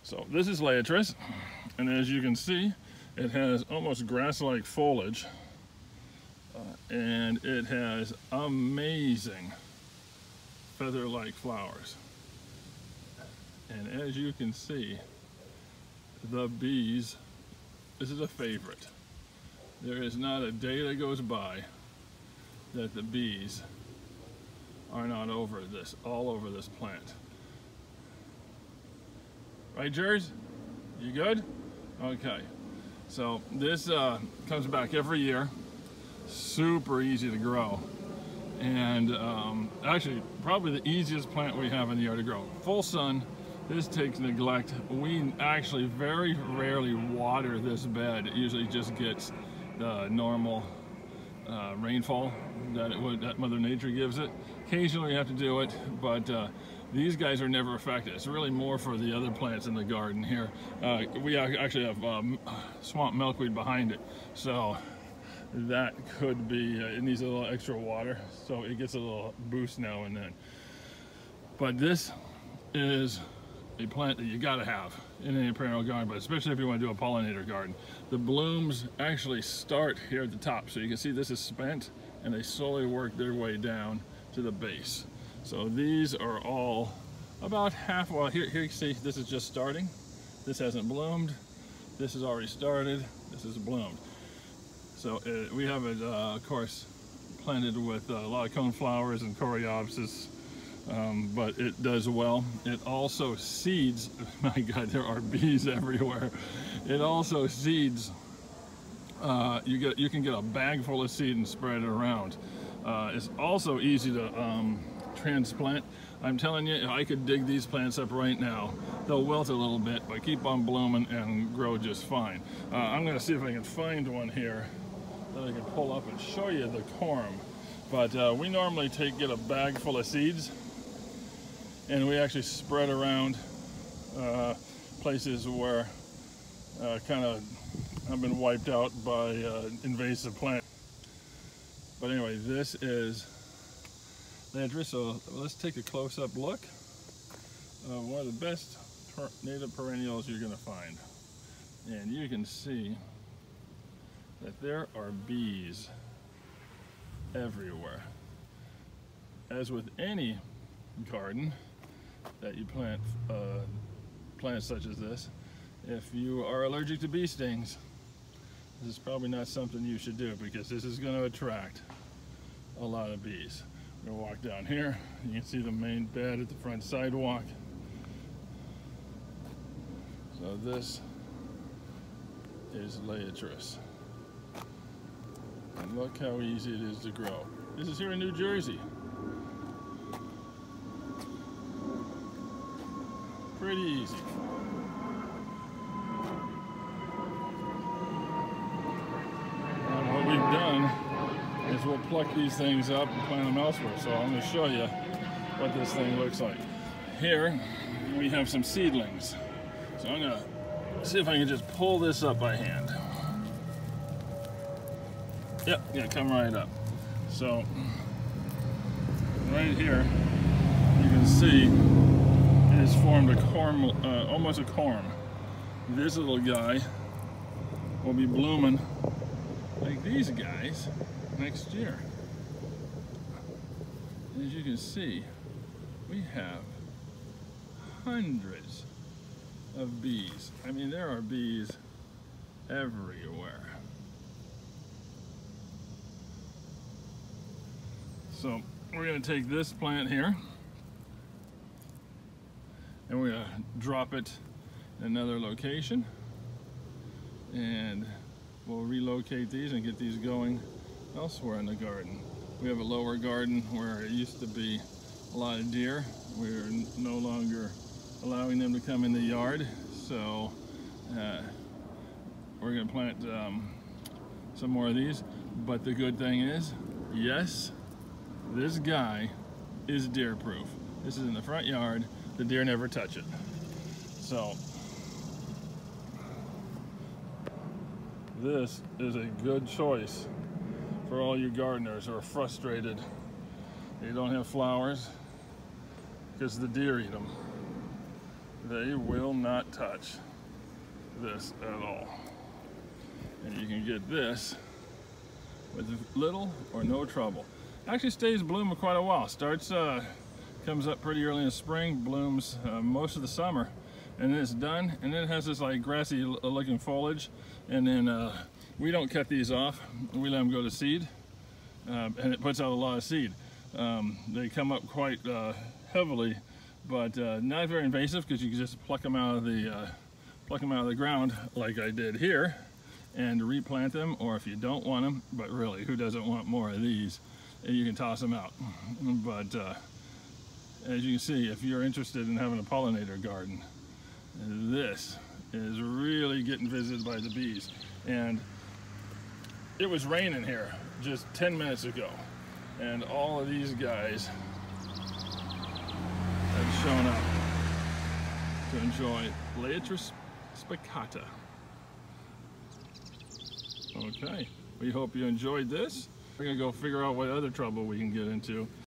So this is Liatris, and as you can see, it has almost grass-like foliage, and it has amazing feather-like flowers. And as you can see, the bees, this is a favorite. There is not a day that goes by that the bees are not over this, all over this plant. Right, Jers? You good? Okay. So this comes back every year. Super easy to grow. And actually, probably the easiest plant we have in the yard to grow. Full sun. This takes neglect. We actually very rarely water this bed. It usually just gets the normal rainfall that Mother Nature gives it. Occasionally we have to do it, but these guys are never affected. It's really more for the other plants in the garden here. We actually have swamp milkweed behind it, so that could be, it needs a little extra water, so it gets a little boost now and then. But this is a plant that you gotta have in any perennial garden, but especially if you want to do a pollinator garden. The blooms actually start here at the top, so you can see this is spent, and they slowly work their way down to the base. So these are all about half, well here you see this is just starting. This hasn't bloomed. This has already started. This has bloomed. So we have it, of course, planted with a lot of coneflowers and coreopsis, but it does well. It also seeds, my God, there are bees everywhere. It also seeds, you can get a bag full of seed and spread it around. It's also easy to transplant. I'm telling you, if I could dig these plants up right now, they'll wilt a little bit, but keep on blooming and grow just fine. I'm going to see if I can find one here that I can pull up and show you the corm. But we normally get a bag full of seeds, and we actually spread around places where kind of have been wiped out by invasive plants. But anyway, this is Liatris, so let's take a close-up look. One of the best native perennials you're going to find. And you can see that there are bees everywhere. As with any garden that you plant, plants such as this, if you are allergic to bee stings, this is probably not something you should do, because this is going to attract a lot of bees. We're going to walk down here. You can see the main bed at the front sidewalk. So this is Liatris. And look how easy it is to grow. This is here in New Jersey. Pretty easy. And what we've done is we'll pluck these things up and plant them elsewhere. So I'm going to show you what this thing looks like. Here we have some seedlings. So I'm going to see if I can just pull this up by hand. Yep, yeah, come right up. So right here you can see it has formed a corm, almost a corm. This little guy will be blooming like these guys next year. As you can see, we have hundreds of bees. I mean, there are bees everywhere. So we're going to take this plant here and we're going to drop it in another location, and we'll relocate these and get these going elsewhere in the garden. We have a lower garden where it used to be a lot of deer. We're no longer allowing them to come in the yard, so we're going to plant some more of these. But the good thing is, yes, this guy is deer proof. This is in the front yard. The deer never touch it. So this is a good choice for all you gardeners who are frustrated you don't have flowers because the deer eat them. They will not touch this at all. And you can get this with little or no trouble. Actually stays blooming quite a while. Starts, comes up pretty early in the spring, blooms most of the summer, and then it's done. And then it has this like grassy looking foliage. And then we don't cut these off. We let them go to seed, and it puts out a lot of seed. They come up quite heavily, but not very invasive because you can just pluck them out of the ground like I did here, and replant them. Or if you don't want them, but really, who doesn't want more of these? You can toss them out. But as you can see, if you're interested in having a pollinator garden, this is really getting visited by the bees. And it was raining here just 10 minutes ago, and all of these guys have shown up to enjoy Liatris spicata. Okay, we hope you enjoyed this. We're gonna go figure out what other trouble we can get into.